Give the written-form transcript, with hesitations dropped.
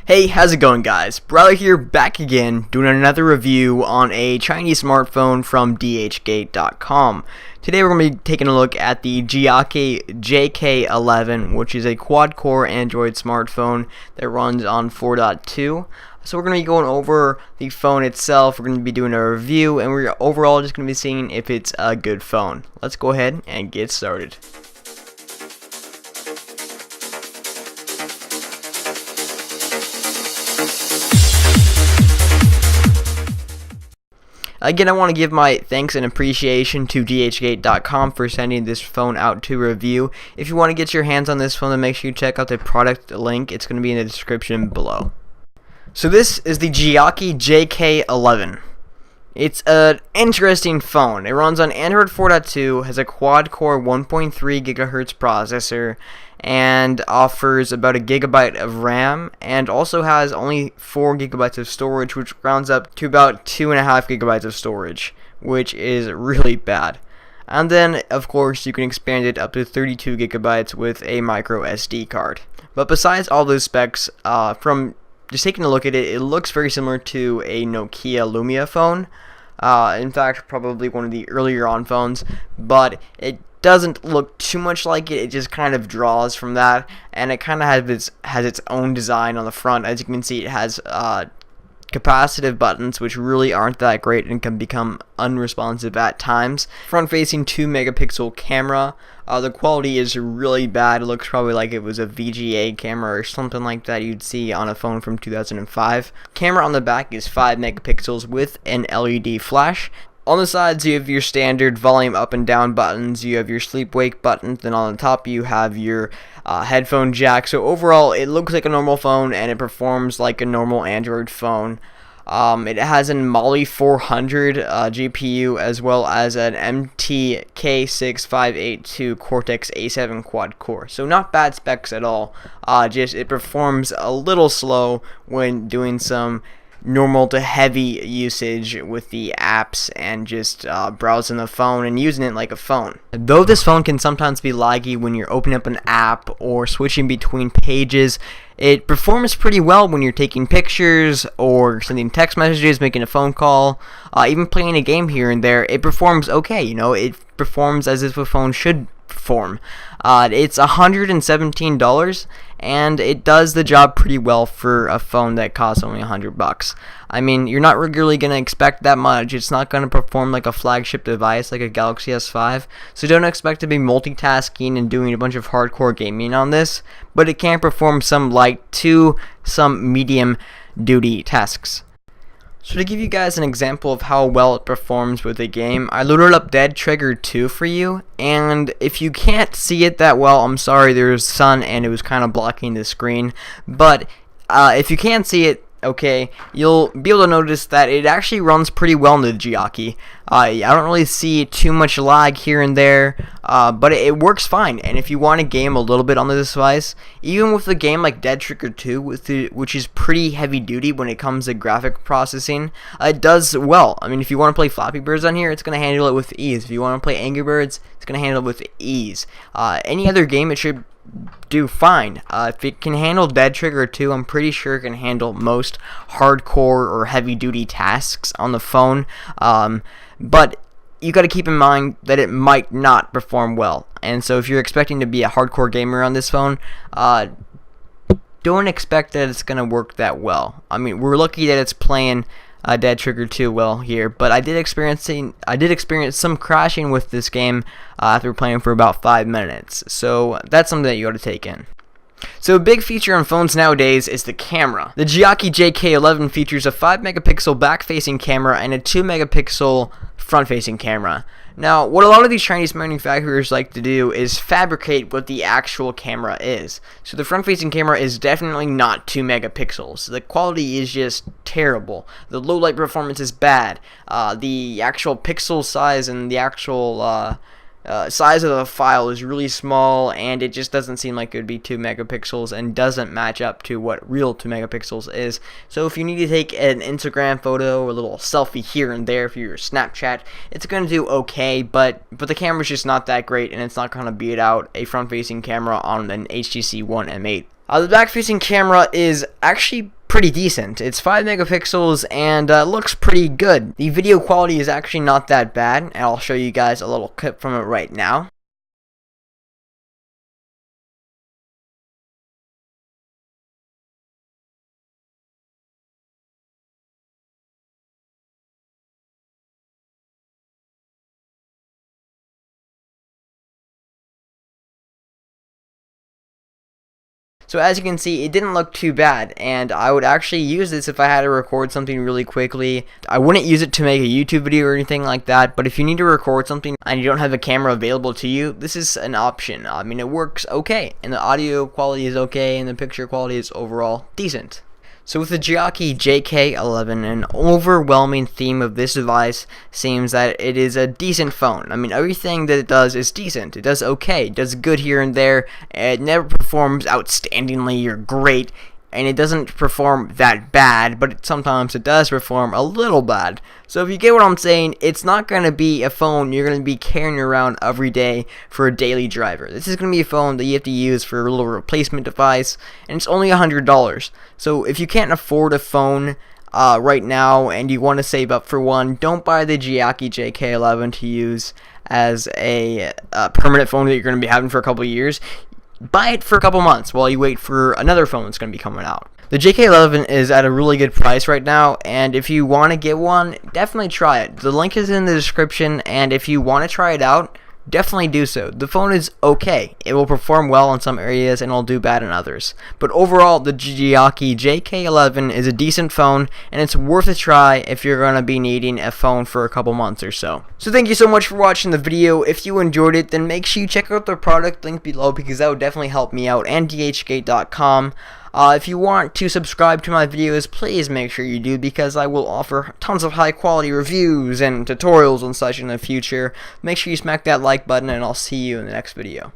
Hey, how's it going, guys? Brother here, back again, doing another review on a Chinese smartphone from DHgate.com. Today we're going to be taking a look at the Jiake Jk11, which is a quad-core Android smartphone that runs on 4.2. So we're going to be going over the phone itself, we're going to be doing a review, and we're overall just going to be seeing if it's a good phone. Let's go ahead and get started. Again, I want to give my thanks and appreciation to DHgate.com for sending this phone out to review. If you want to get your hands on this phone, then make sure you check out the product link. It's going to be in the description below. So this is the Jiake Jk11. It's an interesting phone. It runs on Android 4.2, has a quad-core 1.3 GHz processor, and offers about a gigabyte of RAM, and also has only 4 gigabytes of storage, which rounds up to about 2.5 gigabytes of storage, which is really bad. And then, of course, you can expand it up to 32 gigabytes with a micro SD card. But besides all those specs, from just taking a look at it, it looks very similar to a Nokia Lumia phone. In fact, probably one of the earlier on phones, but it doesn't look too much like it. It just kind of draws from that, and it kind of has its own design on the front. As you can see, it has capacitive buttons, which really aren't that great and can become unresponsive at times. Front-facing 2 megapixel camera. The quality is really bad. It looks probably like it was a VGA camera or something like that you'd see on a phone from 2005. Camera on the back is 5 megapixels with an LED flash. On the sides, you have your standard volume up and down buttons, you have your sleep-wake buttons, then on the top you have your headphone jack. So overall, it looks like a normal phone, and it performs like a normal Android phone. It has an Mali 400 GPU, as well as an MTK6582 Cortex A7 quad-core. So not bad specs at all, just it performs a little slow when doing some normal to heavy usage with the apps and just browsing the phone and using it like a phone. Though this phone can sometimes be laggy when you're opening up an app or switching between pages, it performs pretty well when you're taking pictures or sending text messages, making a phone call, even playing a game here and there. It performs okay, you know, it performs as if a phone should perform. It's $117, and it does the job pretty well for a phone that costs only $100. I mean, you're not really going to expect that much. It's not going to perform like a flagship device like a Galaxy S5, so don't expect to be multitasking and doing a bunch of hardcore gaming on this, but it can perform some light to some medium duty tasks. So to give you guys an example of how well it performs with a game, I loaded up Dead Trigger 2 for you, and if you can't see it that well, I'm sorry, there's sun and it was kind of blocking the screen, but if you can't see it, okay, you'll be able to notice that it actually runs pretty well in the Jiake. I don't really see too much lag here and there, but it works fine. And if you want to game a little bit on this device, even with a game like Dead Trigger 2, which is pretty heavy duty when it comes to graphic processing, it does well. I mean, if you want to play Flappy Birds on here, it's going to handle it with ease. If you want to play Angry Birds, it's going to handle it with ease. Any other game, it should do fine. If it can handle Dead Trigger 2, I'm pretty sure it can handle most hardcore or heavy duty tasks on the phone, but you got to keep in mind that it might not perform well, and so if you're expecting to be a hardcore gamer on this phone, don't expect that it's going to work that well. I mean, we're lucky that it's playing Dead Trigger 2 well here, but I did experience some crashing with this game after playing for about 5 minutes, so that's something that you ought to take in. So a big feature on phones nowadays is the camera. The Jiake Jk11 features a 5 megapixel back-facing camera and a 2 megapixel front-facing camera. Now, what a lot of these Chinese manufacturers like to do is fabricate what the actual camera is. So the front-facing camera is definitely not 2 megapixels. The quality is just terrible. The low light performance is bad. The actual pixel size and the actual size of the file is really small, and it just doesn't seem like it would be 2 megapixels and doesn't match up to what real 2 megapixels is. So if you need to take an Instagram photo or a little selfie here and there for your Snapchat, it's going to do okay, but the camera's just not that great, and it's not going to beat out a front-facing camera on an HTC One M8. The back-facing camera is actually pretty decent. It's 5 megapixels and looks pretty good. The video quality is actually not that bad, and I'll show you guys a little clip from it right now. So as you can see, it didn't look too bad, and I would actually use this if I had to record something really quickly. I wouldn't use it to make a YouTube video or anything like that, but if you need to record something and you don't have a camera available to you, this is an option. I mean, it works okay, and the audio quality is okay, and the picture quality is overall decent. So with the Jiake Jk11, an overwhelming theme of this device seems that it is a decent phone. I mean, everything that it does is decent. It does okay. It does good here and there. It never performs outstandingly or great, and it doesn't perform that bad, but sometimes it does perform a little bad. So if you get what I'm saying, it's not going to be a phone you're going to be carrying around every day for a daily driver. This is going to be a phone that you have to use for a little replacement device, and it's only $100. So if you can't afford a phone right now and you want to save up for one, don't buy the Jiake Jk11 to use as a permanent phone that you're going to be having for a couple of years. Buy it for a couple months while you wait for another phone that's going to be coming out. The Jk11 is at a really good price right now, and if you want to get one, definitely try it. The link is in the description, and if you want to try it out, definitely do so. The phone is okay. It will perform well in some areas and will do bad in others. But overall, the Jiake Jk11 is a decent phone, and it's worth a try if you're going to be needing a phone for a couple months or so. So thank you so much for watching the video. If you enjoyed it, then make sure you check out the product link below, because that would definitely help me out, and DHgate.com. If you want to subscribe to my videos, please make sure you do, because I will offer tons of high quality reviews and tutorials and such in the future. Make sure you smack that like button, and I'll see you in the next video.